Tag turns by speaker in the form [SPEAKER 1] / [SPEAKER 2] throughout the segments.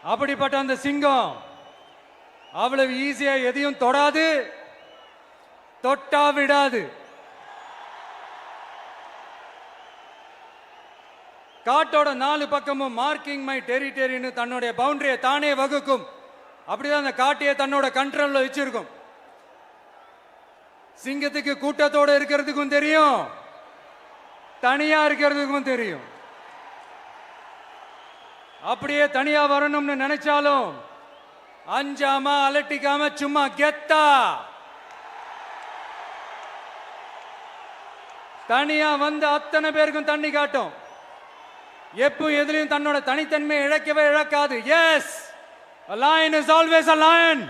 [SPEAKER 1] அப்படிப்பட்ட அந்த சிங்கம் அவ்வளவு ஈஸியா எதையும் தொடாது, தொட்டா விடாது. காட்டோட 4 பக்கமும் மார்க்கிங் மை டெரிட்டரின்னு தன்னுடைய பவுண்டரியை தானே வகுக்கும். அப்படிதான் அந்த காட்டையே தன்னோட கண்ட்ரோல்ல வச்சிருக்கும். சிங்கத்துக்கு கூட்டத்தோட இருக்கிறதுக்கும் தெரியும், தனியா இருக்கிறதுக்கும் தெரியும். அப்படியே தனியா வரணும்னு நினைச்சாலும் அஞ்சாம அலட்டிக்காம சும்மா கெத்தா தனியா வந்து அத்தனை பேருக்கும் தண்ணி காட்டும். எப்பவும் எதுலயும் தன்னோட தனித்தன்மையை இழக்கவே இழக்காது. Yes, a lion is always a lion.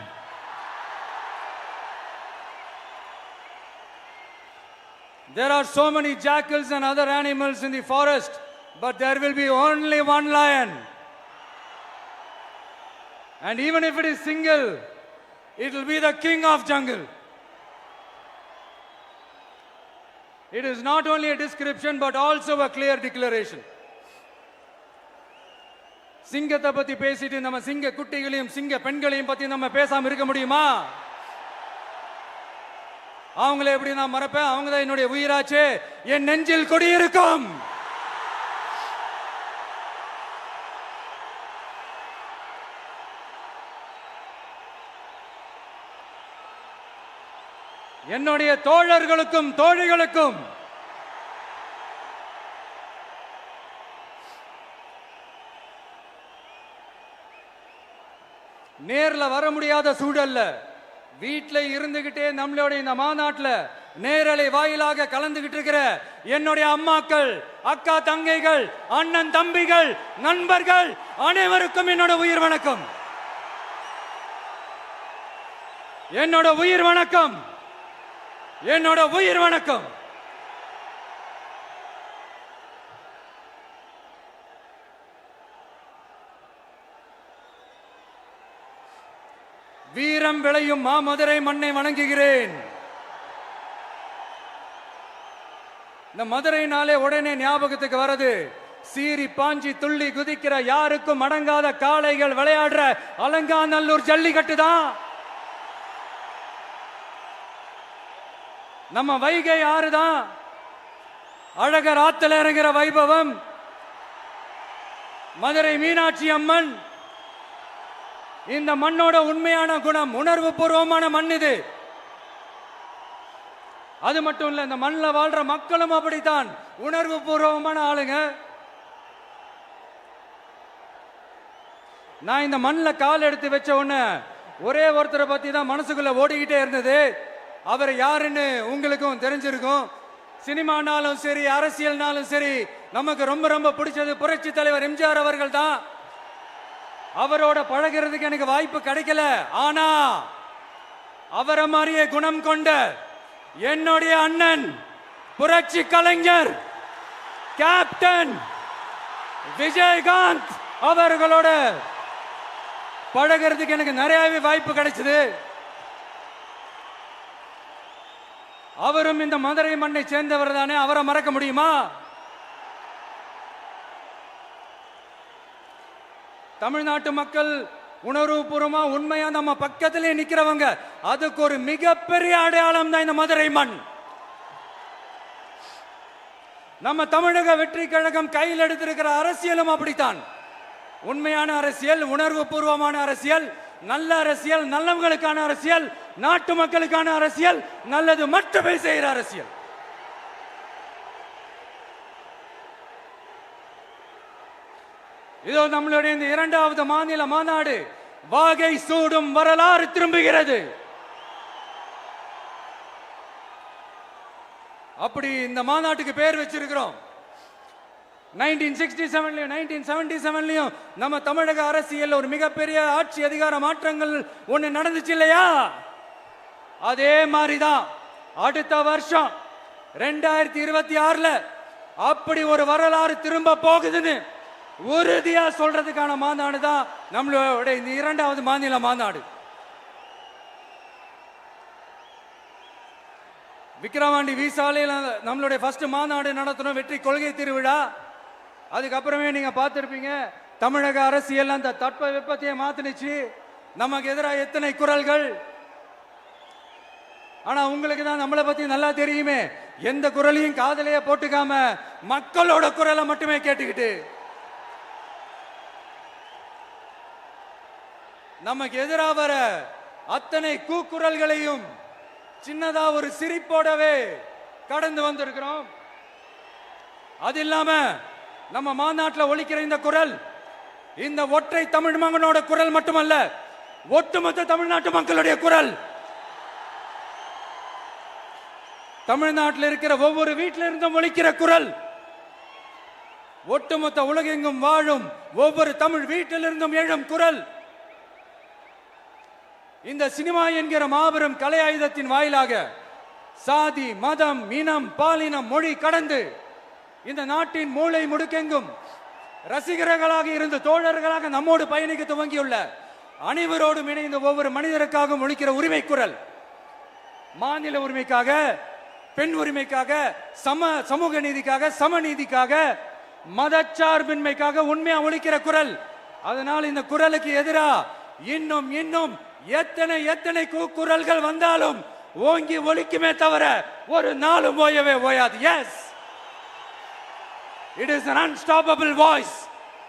[SPEAKER 1] There are so many jackals and other animals in the forest, but there will be only one lion. And even if it is single, it will be the king of jungle. It is not only a description but also a clear declaration. சிங்கத்தை பத்தி பேசிட்டு நம்ம சிங்க குட்டிகளையும் சிங்க பெண்களையும் பத்தி நம்ம பேசாம இருக்க முடியுமா? அவங்கள எப்படி நான் மறப்பேன்? அவங்க தான் என்னுடைய உயிராச்சே. என் நெஞ்சில் குடியிருக்கும். என்னுடைய தோழர்களுக்கும் தோழிகளுக்கும் நேர்ல வர முடியாத சூழல்ல வீட்டில் இருந்துகிட்டே நம்மளோட இந்த மாநாட்டில் நேரலை வாயிலாக கலந்துகிட்டு இருக்கிற என்னுடைய அம்மாக்கள், அக்கா தங்கைகள், அண்ணன் தம்பிகள், நண்பர்கள் அனைவருக்கும் என்னோட உயிர் வணக்கம். என்னோட உயிர் வணக்கம். என்னோட உயிர் வணக்கம். வீரம் விளையும் மாமதுரை மண்ணை வணங்குகிறேன். இந்த மதுரைனாலே உடனே ஞாபகத்துக்கு வரது சீறி பாஞ்சி துள்ளி குதிக்கிற யாருக்கும் அடங்காத காளைகள் விளையாடுற அலங்காநல்லூர் ஜல்லிக்கட்டு தான். நம்ம வைகை ஆறுதான் அழகர் ஆத்துல இறங்குற வைபவம். மதுரை மீனாட்சி அம்மன் இந்த மண்ணோட உண்மையான குணம், உணர்வு பூர்வமான மண் இது. அது மட்டும் இல்ல, இந்த மண்ணில் வாழ்ற மக்களும் அப்படித்தான் உணர்வு பூர்வமான ஆளுங்க. நான் இந்த மண்ணில் கால் எடுத்து வச்ச உடனே ஒரே ஒருத்தரை பத்தி தான் மனசுக்குள்ள ஓடிக்கிட்டே இருந்தது. அவர் யாருன்னு உங்களுக்கும் தெரிஞ்சிருக்கும். சினிமானாலும் சரி, அரசியல்னாலும் சரி, நமக்கு ரொம்ப ரொம்ப பிடிச்சது புரட்சி தலைவர் எம்ஜிஆர் அவர்கள் தான். அவரோட பழகிறதுக்கு எனக்கு வாய்ப்பு கிடைக்கல. ஆனா அவரை மாதிரியே குணம் கொண்ட என்னுடைய அண்ணன் புரட்சி கலைஞர் கேப்டன் விஜயகாந்த் அவர்களோட பழகிறதுக்கு எனக்கு நிறையவே வாய்ப்பு கிடைச்சது. அவரும் இந்த மதுரை மண்ணை சேர்ந்தவர் தானே, அவரை மறக்க முடியுமா? தமிழ்நாட்டு மக்கள் உணர்வுபூர்வமா உண்மையா நம்ம பக்கத்திலே நிக்கிறவங்க, அதுக்கு ஒரு மிகப்பெரிய அடையாளம் தான் இந்த மதுரை மண். நம்ம தமிழக வெற்றி கழகம் கையில் எடுத்திருக்கிற அரசியலும் அப்படித்தான். உண்மையான அரசியல், உணர்வு பூர்வமான அரசியல், நல்ல அரசியல், நல்லவங்களுக்கான அரசியல், நாட்டு மக்களுக்கான அரசியல், நல்லது மட்டுமே செய்கிற அரசியல். இதோ நம்மளுடைய இந்த 2வது மாநில மாநாடு வாகை சூடும் வரலாறு திரும்புகிறது. அப்படி இந்த மாநாட்டுக்கு பேர் வச்சிருக்கிறோம். 1967லயும் 1977லயும் நம்ம தமிழக அரசியல் ஒரு மிகப்பெரிய ஆட்சி அதிகார மாற்றங்கள் ஒண்ணு நடந்துச்சு இல்லையா? அதே மாதிரிதான் அடுத்த வருஷம் 2026ல அப்படி ஒரு வரலாறு திரும்ப போகுதுன்னு உறுதியா சொல்றதுக்கான மாநாடு தான் நம்மளோட இந்த 2வது மாநில மாநாடு. விக்கிரவாண்டி விசாலையில் நம்மளுடைய ஃபர்ஸ்ட் மாநாடு நடத்தணும், வெற்றி கொள்கை திருவிழா. அதுக்கப்புறமே நீங்க பார்த்திருப்பீங்க, தமிழக அரசியல் அந்த தட்ப வெப்பத்தையே மாத்தினுச்சு. நமக்கு எதிராக எத்தனை குரல்கள். ஆனா உங்களுக்கு தான் நம்மளை பத்தி நல்லா தெரியுமே. எந்த குரலையும் காதலையே போட்டுக்காம மக்களோட குரலை மட்டுமே கேட்டுக்கிட்டு நமக்கு எதிராக வர அத்தனை கூக்குரல்களையும் சின்னதா ஒரு சிரிப்போடவே கடந்து வந்திருக்கிறோம். அது இல்லாம நம்ம மாநாட்டில் ஒலிக்கிற இந்த குரல் இந்த ஒற்றை தமிழ் மகனோட குரல் மட்டுமல்ல, ஒட்டுமொத்த தமிழ்நாட்டு மக்களுடைய குரல். தமிழ்நாட்டில் இருக்கிற ஒவ்வொரு வீட்டில இருந்தும் ஒலிக்கிற குரல். ஒட்டுமொத்த உலகெங்கும் வாழும் ஒவ்வொரு தமிழ் வீட்டிலிருந்தும் எழும் குரல். இந்த சினிமா என்கிற மாபெரும் கலை ஆயுதத்தின் வாயிலாக சாதி, மதம், இனம், பாலினம், மொழி கடந்து இந்த நாட்டின் மூளை முடுக்கெங்கும் ரசிகர்களாக இருந்து தோழர்களாக நம்மோடு பயணிக்க துவங்கியுள்ள அனைவரோடும் இணைந்த ஒவ்வொரு மனிதருக்காகவும் ஒலிக்கிற உரிமை குரல். மாநில உரிமைக்காக, பெண் உரிமைக்காக, சமூக நீதிக்காக, சமநீதிக்காக, மதச்சார்பின்மைக்காக உண்மையா ஒலிக்கிற குரல். அதனால் இந்த குரலுக்கு எதிராக இன்னும் இன்னும் எத்தனை எத்தனை குரல்கள் வந்தாலும் ஓங்கி ஒலிக்குமே தவிர ஒரு நாளும் ஓயவே ஓயாது. Yes, it is an unstoppable voice,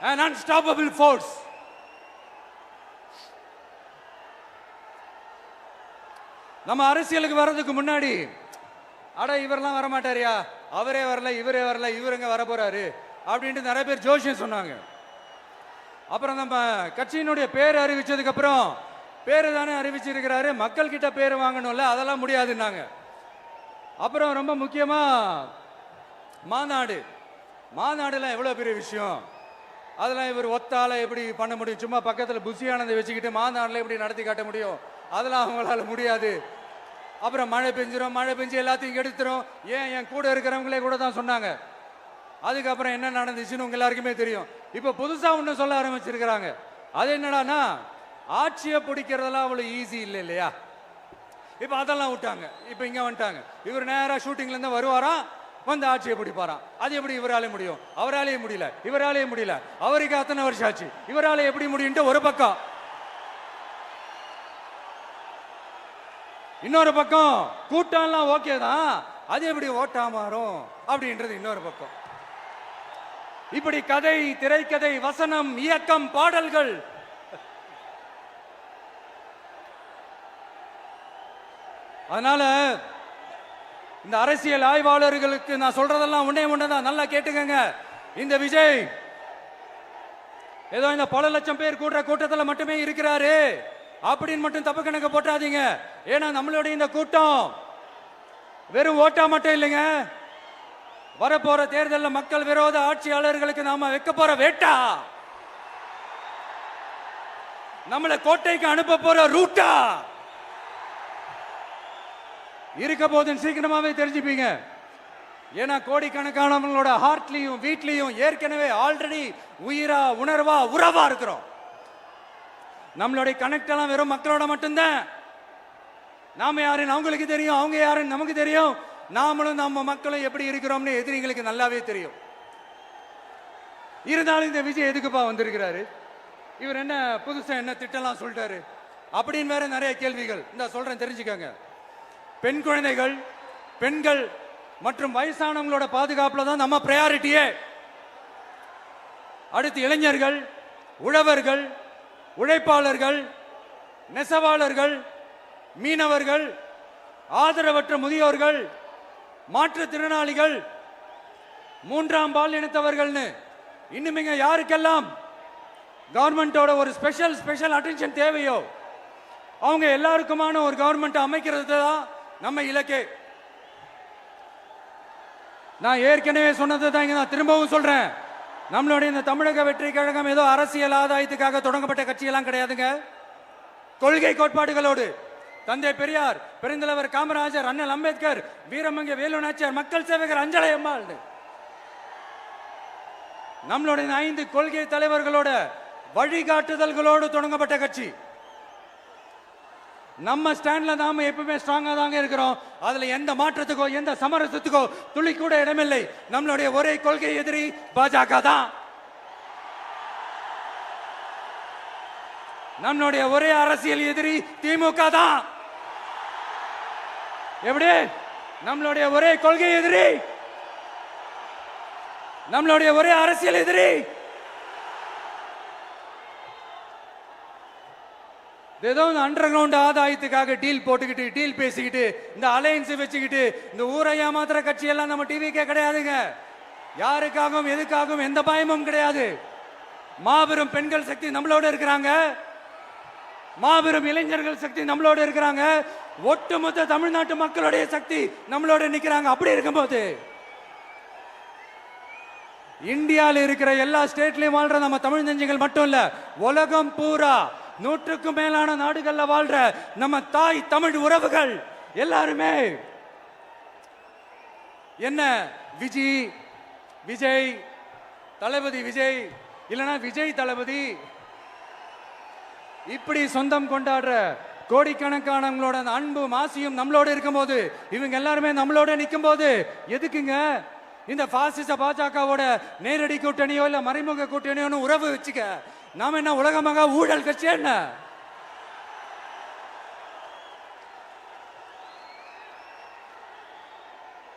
[SPEAKER 1] an unstoppable force. நம்ம அரசியலுக்கு வர்றதுக்கு முன்னாடி அட இவரெல்லாம் வரமாட்டாரியா, அவரே வரல, இவரே வரல, இவருங்க வர போறாரு அப்படின்ட்டு நிறைய பேர் ஜோஷியம் சொன்னாங்க. அப்புறம் நம்ம கட்சியினுடைய பேர் அறிவிச்சதுக்கு அப்புறம் பேரு தானே அறிவிச்சிருக்கிறாரு, மக்கள் கிட்ட பேர் வாங்கணும்ல, அதெல்லாம் முடியாதுன்னாங்க. அப்புறம் ரொம்ப முக்கியமா மாநாடுலாம் எவ்வளவு பெரிய விஷயம், அதெல்லாம் இவர் ஒத்தால எப்படி பண்ண முடியும், சும்மா பக்கத்தில் புசியானதை வச்சுக்கிட்டு மாநாடுல எப்படி நடத்தி காட்ட முடியும், அதெல்லாம் அவங்களால முடியாது. அப்புறம் மழை பெஞ்சு எல்லாத்தையும் கெடுத்துரும். ஏன் என் கூட இருக்கிறவங்களே கூட தான் சொன்னாங்க. அதுக்கப்புறம் என்ன நடந்துச்சுன்னு உங்க எல்லாருக்குமே தெரியும். இப்ப புதுசா ஒண்ணு சொல்ல ஆரம்பிச்சிருக்கிறாங்க. அது என்னடானா, ஆட்சியை பிடிக்கிறதெல்லாம் அவ்வளவு ஈஸி இல்லை இல்லையா. இப்ப அதெல்லாம் விட்டாங்க, இப்ப இங்க வந்துட்டாங்க. இவர் நேரா ஷூட்டிங்ல இருந்து வருவாராம், வந்து ஆட்சியை பிடிப்பாராம். அது எப்படி இவராலே முடியும், அவராலே முடியல, இவராலே முடியல, அவருக்கு அத்தனை வருஷம் ஆச்சு, இவராலே எப்படி முடியும்ட்டு ஒரு பக்கம். இன்னொரு பக்கம் கூட்டம்லாம் ஓகே தான், அது எப்படி ஓட்டா மாறும் அப்படின்றது இன்னொரு பக்கம். இப்படி கதை, திரைக்கதை, வசனம், இயக்கம், பாடல்கள், அதனால இந்த அரசியல் ஆய்வாளர்களுக்கு நான் சொல்றதெல்லாம் ஒன்னேதான், நல்லா கேட்டுக்கங்க. இந்த விஜய் ஏதோ இந்த பல லட்சம் பேர் கூடுற கூட்டத்தில் மட்டுமே இருக்கிறாரு அப்படின்னு மட்டும் தப்பு கணக்கு போட்டாதீங்க. ஏன்னா நம்மளுடைய இந்த கூட்டம் வெறும் ஓட்டா மட்டும் இல்லைங்க, வரப்போற தேர்தலில் மக்கள் விரோத ஆட்சியாளர்களுக்கு நாம வைக்க போற வேட்டா, நம்மளை கோட்டைக்கு அனுப்ப போற ரூட்டா இருக்க போதுன்னு சீக்கிரமாவே தெரிஞ்சுப்பீங்க. ஏன்னா கோடிக்கணக்கானவங்களோட ஹார்ட்லயும் வீட்லயும் ஏற்கனவே ஆல்ரெடி உயிரா, உணர்வா, உறவா இருக்கிறோம். நம்மளுடைய கனெக்ட் எல்லாம் வெறும் மக்களோட மட்டும்தான். நாம யாருன்னு அவங்களுக்கு தெரியும், அவங்க யாருன்னு நமக்கு தெரியும். நாமளும் நம்ம மக்களும் எப்படி இருக்கிறோம்னு எதிரிகளுக்கு நல்லாவே தெரியும். இருந்தாலும் இந்த விஜய் எதுக்குப்பா வந்திருக்கிறாரு, இவர் என்ன புதுசா என்ன திட்டம்லாம் சொல்லிட்டாரு அப்படின்னு வேற நிறைய கேள்விகள். இந்த சொல்றேன் தெரிஞ்சுக்கங்க. பெண் குழந்தைகள், பெண்கள் மற்றும் வயசானவங்களோட பாதுகாப்புல தான் நம்ம பிரையாரிட்டியே. அடுத்து இளைஞர்கள், உழவர்கள், உழைப்பாளர்கள், நெசவாளர்கள், மீனவர்கள், ஆதரவற்ற முதியோர்கள், மாற்றுத்திறனாளிகள், மூன்றாம் பால் இனத்தவர்கள்னு இன்னும் யாருக்கெல்லாம் கவர்மெண்டோட ஒரு ஸ்பெஷல் அட்டென்ஷன் தேவையோ அவங்க எல்லாருக்குமான ஒரு கவர்மெண்ட் அமைக்கிறது தான் நம்ம இலக்கே. நான் ஏற்கனவே சொன்னது தான் இங்க நான் திரும்பவும் சொல்றேன். நம்மளுடைய இந்த தமிழக வெற்றி கழகம் ஏதோ அரசியல் ஆதாயத்துக்காக தொடங்கப்பட்ட கட்சியெல்லாம் கிடையாதுங்க. கொள்கை கோட்பாடுகளோடு தந்தை பெரியார், பெருந்தலைவர் காமராஜர், அண்ணல் அம்பேத்கர், வீரமங்க வேலு நாச்சியார், மக்கள் சேவகர் அஞ்சலை அம்மாள், நம்மளுடைய 5 கொள்கை தலைவர்களோட வழிகாட்டுதல்களோடு தொடங்கப்பட்ட கட்சி. நம்ம ஸ்டாண்ட்ல நாம எப்பவுமே ஸ்ட்ராங்கா தாங்க இருக்கிறோம். அதுல எந்த மாற்றத்துக்கோ எந்த சமரசத்துக்கோ துளி கூட இடமில்லை. நம்மளுடைய ஒரே கொள்கை எதிரி பாஜக தான். நம்மளுடைய ஒரே அரசியல் எதிரி திமுக தான். எப்படி? நம்மளுடைய ஒரே கொள்கை எதிரி, நம்மளுடைய ஒரே அரசியல் எதிரி ஏதோ அண்டர் கிரவுண்ட் ஆதாயத்துக்காக டீல் போட்டுக்கிட்டு டீல் பேசிக்கிட்டு இந்த அலையன்ஸ் வச்சுக்கிட்டு இந்த ஊரை ஏமாத்துற கட்சி எல்லாம் நம்ம டிவிக்கே கிடையாதுங்க. யாருக்காகவும் எதுக்காகவும் எந்த பயமும் கிடையாது. மாபெரும் பெண்கள் சக்தி நம்மளோட இருக்கிறாங்க. மாபெரும் இளைஞர்கள் சக்தி நம்மளோட இருக்கிறாங்க. ஒட்டுமொத்த தமிழ்நாட்டு மக்களுடைய சக்தி நம்மளோட நிக்கிறாங்க. அப்படி இருக்கும்போது இந்தியாவில் இருக்கிற எல்லா ஸ்டேட்லயும் வாழ்ற நம்ம தமிழ் நெஞ்சங்கள் மட்டும் இல்ல, உலகம் பூரா 100க்கும் மேலான நாடுகள்ல வாழ்ற நம்ம தாய் தமிழ் உறவுகள் எல்லாருமே என்ன விஜய் தளபதி விஜய் இல்லனா விஜய் தளபதி இப்படி சொந்தம் கொண்டாடுற கோடிக்கணக்கானவங்களோட அன்பு மாசியும் நம்மளோட இருக்கும்போது, இவங்க எல்லாருமே நம்மளோட நிற்கும் போது எதுக்குங்க இந்த பாசிச பாஜகவோட நேரடி கூட்டணியோ இல்ல மறைமுக கூட்டணியோ உறவு வச்சுக்க? நாம என்ன உலகமாக ஊழல் கட்சி? என்ன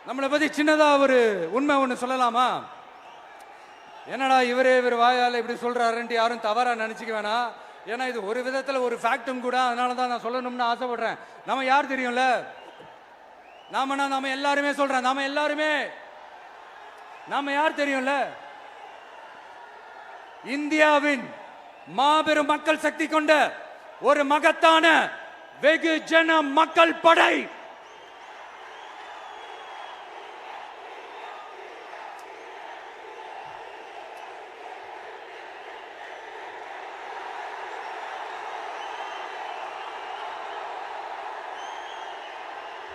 [SPEAKER 1] நம்மளை பத்தி சின்னதா ஒரு உண்மை ஒண்ணு சொல்லலாமா? என்னடா இவர் வாயால இப்படி சொல்றாருன்ட்டு யாரும் தவறா நினைச்சுக்க வேணாம். ஏன்னா இது ஒரு விதத்துல ஒரு ஃபேக்டும் கூட. அதனாலதான் நான் சொல்லணும்னு ஆசைப்படுறேன். நம்ம யார் தெரியும்ல? நாம எல்லாருமே சொல்றேன். நாம யார் தெரியும்ல? இந்தியாவின் மாபெரும் மக்கள் சக்தி கொண்ட ஒரு மகத்தான வெகுஜன மக்கள் படை.